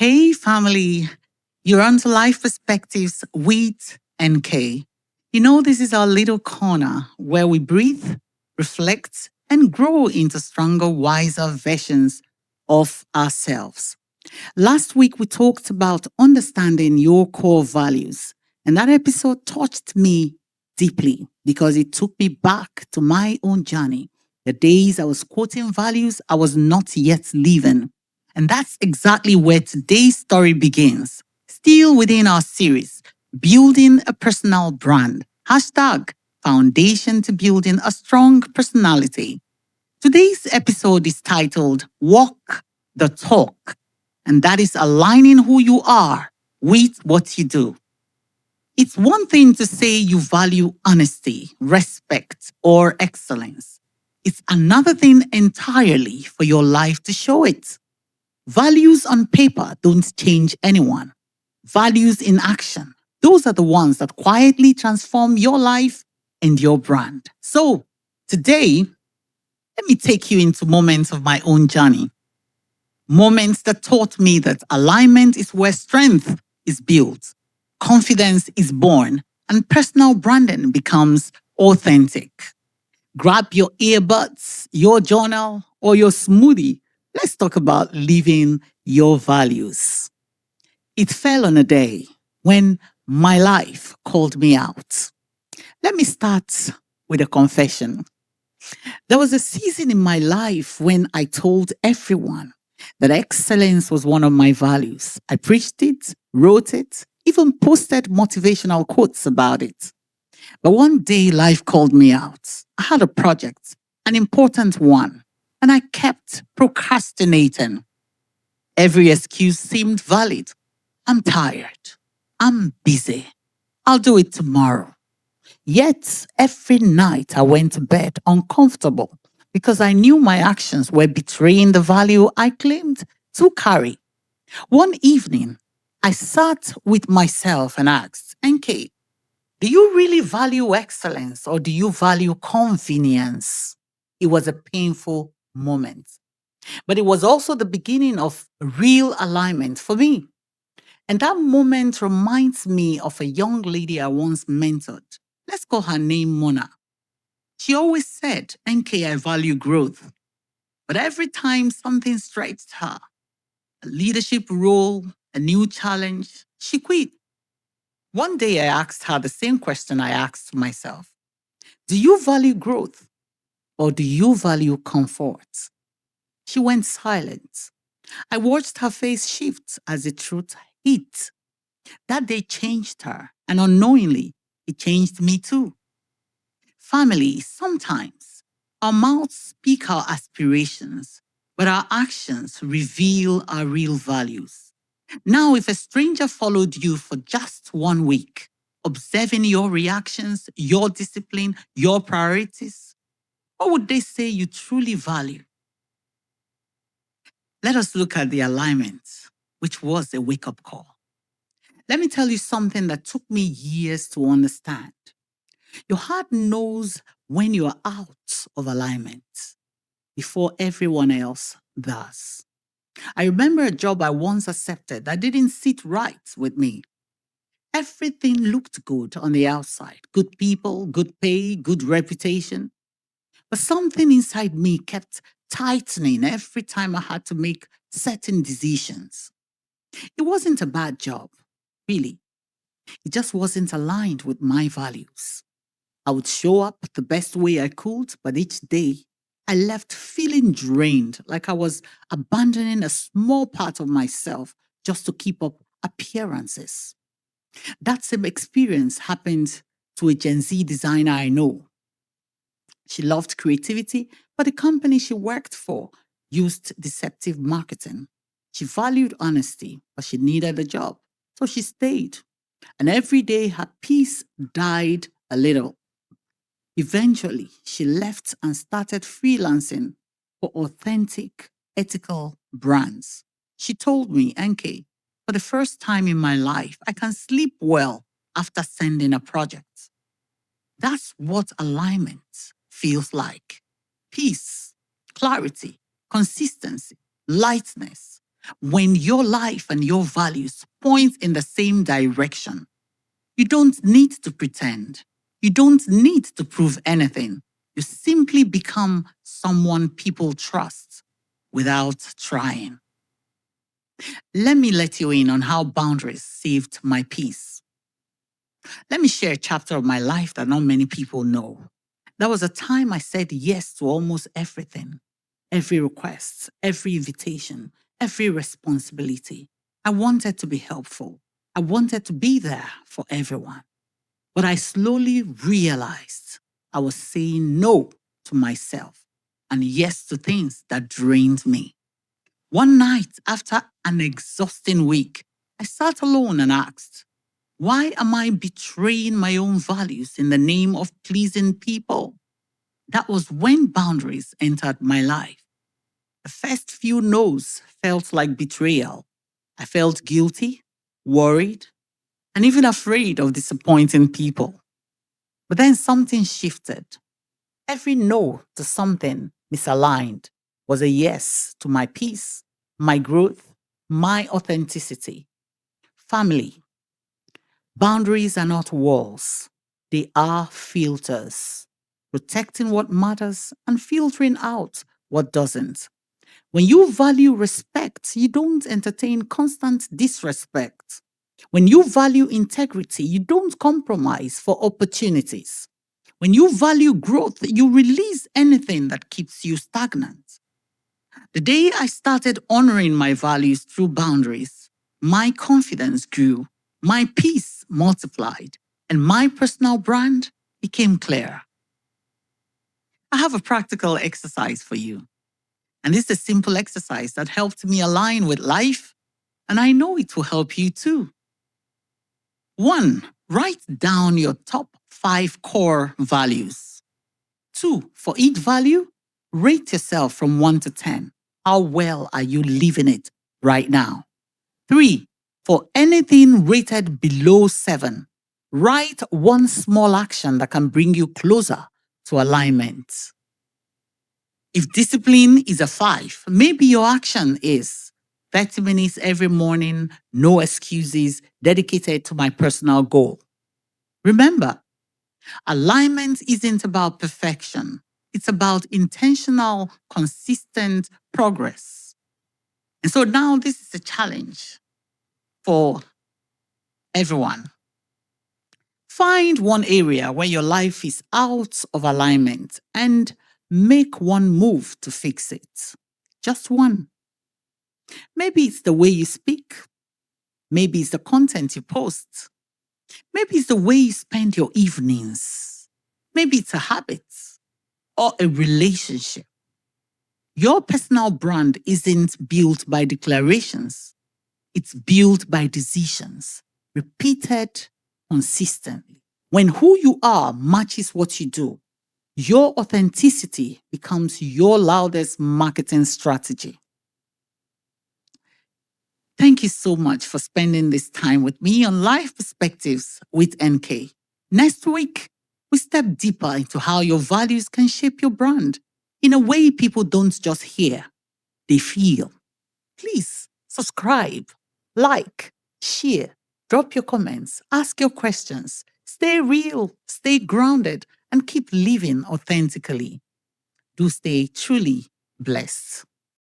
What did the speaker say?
Hey, family. You're on to Life Perspectives with NK. This is our little corner where we breathe, reflect, and grow into stronger, wiser versions of ourselves. Last week, we talked about understanding your core values, and that episode touched me deeply because it took me back to my own journey. The days I was quoting values I was not yet living. And that's exactly where today's story begins. Still within our series, Building a Personal Brand. Hashtag Foundation to Building a Strong Personality. Today's episode is titled Walk the Talk, and that is aligning who you are with what you do. It's one thing to say you value honesty, respect, or excellence. It's another thing entirely for your life to show it. Values on paper don't change anyone. Values in action, those are the ones that quietly transform your life and your brand. So, today, let me take you into moments of my own journey. Moments that taught me that alignment is where strength is built, confidence is born, and personal branding becomes authentic. Grab your earbuds, your journal, or your smoothie. Let's talk about living your values. It fell on a day when my life called me out. Let me start with a confession. There was a season in my life when I told everyone that excellence was one of my values. I preached it, wrote it, even posted motivational quotes about it. But one day life called me out. I had a project, an important one, and I kept procrastinating. Every excuse seemed valid. I'm tired. I'm busy. I'll do it tomorrow. Yet every night I went to bed uncomfortable because I knew my actions were betraying the value I claimed to carry. One evening, I sat with myself and asked, NK, do you really value excellence or do you value convenience? It was a painful moment, but it was also the beginning of real alignment for me. And that moment reminds me of a young lady I once mentored. Let's call her name Mona. She always said, NK, I value growth. But every time something stretched her, a leadership role, a new challenge, she quit. One day I asked her the same question I asked myself. Do you value growth or do you value comfort? She went silent. I watched her face shift as the truth hit. That day changed her, and unknowingly, it changed me too. Family, sometimes our mouths speak our aspirations, but our actions reveal our real values. Now, if a stranger followed you for just 1 week, observing your reactions, your discipline, your priorities, what would they say you truly value? Let us look at the alignment, which was a wake up call. Let me tell you something that took me years to understand. Your heart knows when you are out of alignment before everyone else does. I remember a job I once accepted that didn't sit right with me. Everything looked good on the outside, good people, good pay, good reputation. But something inside me kept tightening every time I had to make certain decisions. It wasn't a bad job, really. It just wasn't aligned with my values. I would show up the best way I could, but each day I left feeling drained, like I was abandoning a small part of myself just to keep up appearances. That same experience happened to a Gen Z designer I know. She loved creativity, but the company she worked for used deceptive marketing. She valued honesty, but she needed a job. So she stayed. And every day her peace died a little. Eventually, she left and started freelancing for authentic, ethical brands. She told me, NK, for the first time in my life, I can sleep well after sending a project. That's what alignment feels like: peace, clarity, consistency, lightness. When your life and your values point in the same direction, you don't need to pretend. You don't need to prove anything. You simply become someone people trust without trying. Let me let you in on how boundaries saved my peace. Let me share a chapter of my life that not many people know. There was a time I said yes to almost everything, every request, every invitation, every responsibility. I wanted to be helpful. I wanted to be there for everyone. But I slowly realized I was saying no to myself and yes to things that drained me. One night after an exhausting week, I sat alone and asked, why am I betraying my own values in the name of pleasing people? That was when boundaries entered my life. The first few no's felt like betrayal. I felt guilty, worried, and even afraid of disappointing people. But then something shifted. Every no to something misaligned was a yes to my peace, my growth, my authenticity. Family, boundaries are not walls, they are filters, protecting what matters and filtering out what doesn't. When you value respect, you don't entertain constant disrespect. When you value integrity, you don't compromise for opportunities. When you value growth, you release anything that keeps you stagnant. The day I started honoring my values through boundaries, my confidence grew, my peace multiplied, and my personal brand became clear. I have a practical exercise for you. And this is a simple exercise that helped me align with life, and I know it will help you too. 1. Write down your top 5 core values. 2. For each value, rate yourself from 1 to 10. How well are you living it right now? 3. For anything rated below 7, write one small action that can bring you closer to alignment. If discipline is a 5, maybe your action is 30 minutes every morning, no excuses, dedicated to my personal goal. Remember, alignment isn't about perfection. It's about intentional, consistent progress. And so now this is a challenge for everyone. Find one area where your life is out of alignment and make one move to fix it. Just one. Maybe it's the way you speak. Maybe it's the content you post. Maybe it's the way you spend your evenings. Maybe it's a habit or a relationship. Your personal brand isn't built by declarations. It's built by decisions, repeated consistently. When who you are matches what you do, your authenticity becomes your loudest marketing strategy. Thank you so much for spending this time with me on Life Perspectives with NK. Next week, we step deeper into how your values can shape your brand in a way people don't just hear, they feel. Please subscribe, like, share, drop your comments, ask your questions. Stay real, stay grounded, and keep living authentically. Do stay truly blessed.